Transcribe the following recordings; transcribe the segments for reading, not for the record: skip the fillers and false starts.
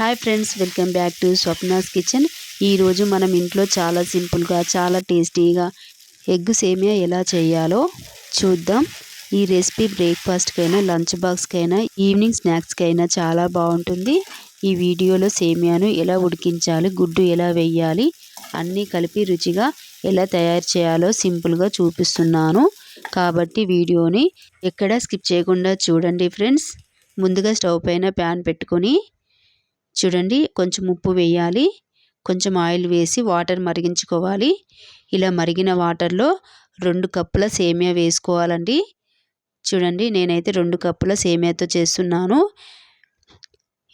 Hi friends, welcome back to Swapna's kitchen. ఈరోజు మనం ఇంట్లో చాలా సింపుల్గా చాలా టేస్టీగా ఎగ్ సేమియా ఎలా చేయాలో చూద్దాం. ఈ రెసిపీ బ్రేక్ఫాస్ట్కైనా లంచ్ బాక్స్కైనా ఈవినింగ్ స్నాక్స్కైనా చాలా బాగుంటుంది. ఈ వీడియోలో సేమియాను ఎలా ఉడికించాలి, గుడ్డు ఎలా వేయాలి, అన్నీ కలిపి రుచిగా ఎలా తయారు చేయాలో సింపుల్గా చూపిస్తున్నాను. కాబట్టి వీడియోని ఎక్కడా స్కిప్ చేయకుండా చూడండి ఫ్రెండ్స్. ముందుగా స్టవ్ పైన ప్యాన్ పెట్టుకొని చూడండి, కొంచెం ఉప్పు వేయాలి, కొంచెం ఆయిల్ వేసి వాటర్ మరిగించుకోవాలి. ఇలా మరిగిన వాటర్లో 2 కప్పుల సేమియా వేసుకోవాలండి. చూడండి, నేనైతే 2 కప్పుల సేమియాతో చేస్తున్నాను.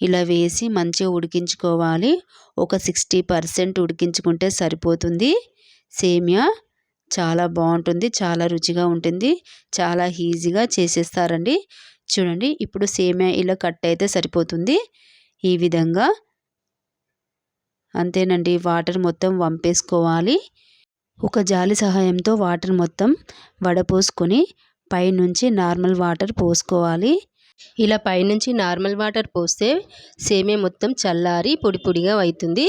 ఇలా వేసి మంచిగా ఉడికించుకోవాలి. ఒక 60% ఉడికించుకుంటే సరిపోతుంది. సేమియా చాలా బాగుంటుంది, చాలా రుచిగా ఉంటుంది, చాలా ఈజీగా చేసేస్తారండి. చూడండి, ఇప్పుడు సేమియా ఇలా కట్ అయితే సరిపోతుంది. ఈ విధంగా అంతేనండి. వాటర్ మొత్తం వంపేసుకోవాలి. ఒక జాలి సహాయంతో వాటర్ మొత్తం వడపోసుకొని పైనుంచి నార్మల్ వాటర్ పోసుకోవాలి. ఇలా పైనుంచి నార్మల్ వాటర్ పోస్తే సేమియా మొత్తం చల్లారి పొడి పొడిగా అవుతుంది.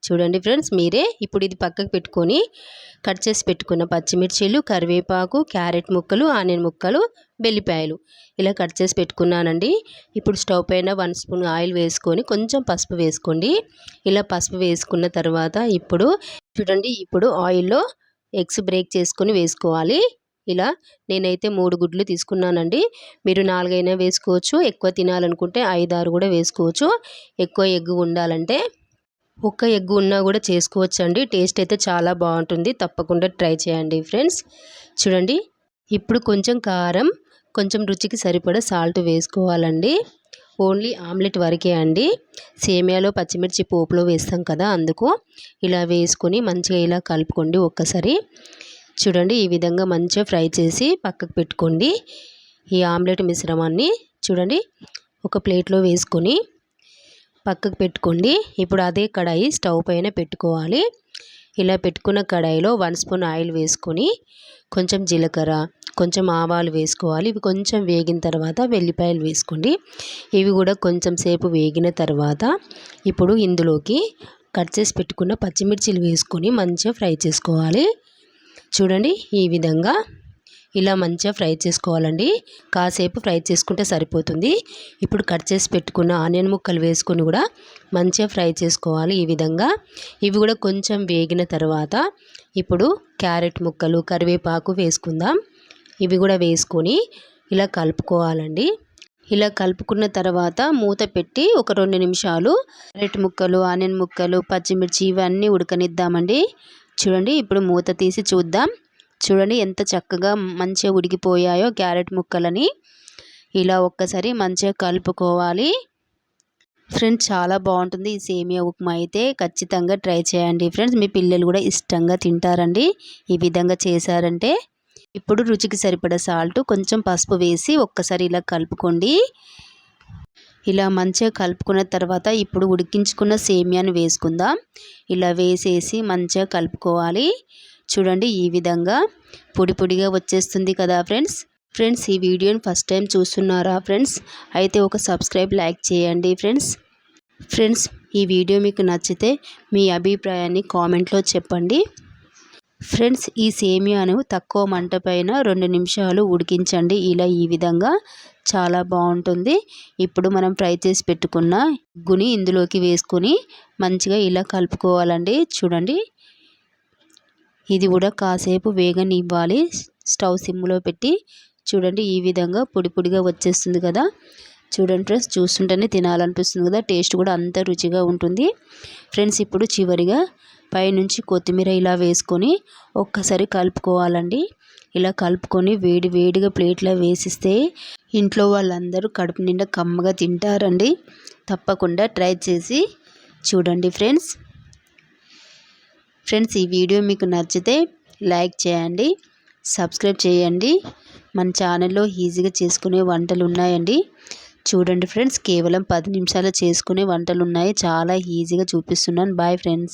చూడండి ఫ్రెండ్స్, మీరే ఇప్పుడు ఇది పక్కకు పెట్టుకొని కట్ చేసి పెట్టుకున్న పచ్చిమిర్చీలు, కరివేపాకు, క్యారెట్ ముక్కలు, ఆనియన్ ముక్కలు, వెల్లిపాయలు ఇలా కట్ చేసి పెట్టుకున్నానండి. ఇప్పుడు స్టవ్ పైన 1 స్పూన్ ఆయిల్ వేసుకొని కొంచెం పసుపు వేసుకోండి. ఇలా పసుపు వేసుకున్న తర్వాత ఇప్పుడు చూడండి, ఇప్పుడు ఆయిల్లో ఎగ్స్ బ్రేక్ చేసుకొని వేసుకోవాలి. ఇలా నేనైతే 3 గుడ్లు తీసుకున్నానండి. మీరు 4 అయినా వేసుకోవచ్చు. ఎక్కువ తినాలనుకుంటే 5, 6 కూడా వేసుకోవచ్చు. ఎక్కువ ఎగ్ ఉండాలంటే ఒక్క ఎగ్ ఉన్నా కూడా చేసుకోవచ్చండి. టేస్ట్ అయితే చాలా బాగుంటుంది. తప్పకుండా ట్రై చేయండి ఫ్రెండ్స్. చూడండి, ఇప్పుడు కొంచెం కారం, కొంచెం రుచికి సరిపడా సాల్ట్ వేసుకోవాలండి. ఓన్లీ ఆమ్లెట్ వరకే అండి. సేమియాలో పచ్చిమిర్చి పోపులో వేస్తాం కదా, అందుకు ఇలా వేసుకొని మంచిగా ఇలా కలుపుకోండి ఒక్కసారి. చూడండి, ఈ విధంగా మంచిగా ఫ్రై చేసి పక్కకు పెట్టుకోండి. ఈ ఆమ్లెట్ మిశ్రమాన్ని చూడండి ఒక ప్లేట్లో వేసుకొని పక్కకు పెట్టుకోండి. ఇప్పుడు అదే కడాయి స్టవ్ పైన పెట్టుకోవాలి. ఇలా పెట్టుకున్న కడాయిలో 1 స్పూన్ ఆయిల్ వేసుకొని కొంచెం జీలకర్ర, కొంచెం ఆవాలు వేసుకోవాలి. ఇవి కొంచెం వేగిన తర్వాత వెల్లిపాయలు వేసుకోండి. ఇవి కూడా కొంచెం సేపు వేగిన తర్వాత ఇప్పుడు ఇందులోకి కట్ చేసి పెట్టుకున్న పచ్చిమిర్చిలు వేసుకొని మంచిగా ఫ్రై చేసుకోవాలి. చూడండి, ఈ విధంగా ఇలా మంచిగా ఫ్రై చేసుకోవాలండి. కాసేపు ఫ్రై చేసుకుంటే సరిపోతుంది. ఇప్పుడు కట్ చేసి పెట్టుకున్న ఆనియన్ ముక్కలు వేసుకొని కూడా మంచిగా ఫ్రై చేసుకోవాలి. ఈ విధంగా ఇవి కూడా కొంచెం వేగిన తర్వాత ఇప్పుడు క్యారెట్ ముక్కలు, కరివేపాకు వేసుకుందాం. ఇవి కూడా వేసుకొని ఇలా కలుపుకోవాలండి. ఇలా కలుపుకున్న తర్వాత మూత పెట్టి ఒక 2 నిమిషాలు క్యారెట్ ముక్కలు, ఆనియన్ ముక్కలు, పచ్చిమిర్చి ఇవన్నీ ఉడకనిద్దామండి. చూడండి, ఇప్పుడు మూత తీసి చూద్దాం. చూడండి ఎంత చక్కగా మంచిగా ఉడికిపోయాయో క్యారెట్ ముక్కలని. ఇలా ఒక్కసారి మంచిగా కలుపుకోవాలి. ఫ్రెండ్స్, చాలా బాగుంటుంది ఈ సేమియా ఉప్మా. అయితే ఖచ్చితంగా ట్రై చేయండి ఫ్రెండ్స్. మీ పిల్లలు కూడా ఇష్టంగా తింటారండి ఈ విధంగా చేశారంటే. ఇప్పుడు రుచికి సరిపడా సాల్ట్, కొంచెం పసుపు వేసి ఒక్కసారి ఇలా కలుపుకోండి. ఇలా మంచిగా కలుపుకున్న తర్వాత ఇప్పుడు ఉడికించుకున్న సేమియాను వేసుకుందాం. ఇలా వేసేసి మంచిగా కలుపుకోవాలి. చూడండి, ఈ విధంగా పొడి పొడిగా వచ్చేస్తుంది కదా ఫ్రెండ్స్. ఈ వీడియోని ఫస్ట్ టైం చూస్తున్నారా ఫ్రెండ్స్? అయితే ఒక సబ్స్క్రైబ్, లైక్ చేయండి ఫ్రెండ్స్. ఈ వీడియో మీకు నచ్చితే మీ అభిప్రాయాన్ని కామెంట్లో చెప్పండి ఫ్రెండ్స్. ఈ సేమియాను తక్కువ మంట పైన 2 నిమిషాలు ఉడికించండి. ఇలా ఈ విధంగా చాలా బాగుంటుంది. ఇప్పుడు మనం ఫ్రై చేసి పెట్టుకున్న గుని ఇందులోకి వేసుకొని మంచిగా ఇలా కలుపుకోవాలండి. చూడండి, ఇది కూడా కాసేపు వేగనివ్వాలి స్టవ్ సిమ్లో పెట్టి. చూడండి, ఈ విధంగా పొడి పొడిగా వచ్చేస్తుంది కదా. చూడండి ఫ్రెండ్స్, చూస్తుంటేనే తినాలనిపిస్తుంది కదా. టేస్ట్ కూడా అంత రుచిగా ఉంటుంది ఫ్రెండ్స్. ఇప్పుడు చివరిగా పైనుంచి కొత్తిమీర ఇలా వేసుకొని ఒక్కసారి కలుపుకోవాలండి. ఇలా కలుపుకొని వేడిగా ప్లేట్లో వేసిస్తే ఇంట్లో వాళ్ళందరూ కడుపు నిండా కమ్మగా తింటారండి. తప్పకుండా ట్రై చేసి చూడండి ఫ్రెండ్స్. ఈ వీడియో మీకు నచ్చితే లైక్ చేయండి, సబ్స్క్రైబ్ చేయండి. మన ఛానల్లో ఈజీగా చేసుకునే వంటలు ఉన్నాయండి. చూడండి ఫ్రెండ్స్, కేవలం 10 నిమిషాలు చేసుకునే వంటలు ఉన్నాయి. చాలా ఈజీగా చూపిస్తున్నాను. Bye friends.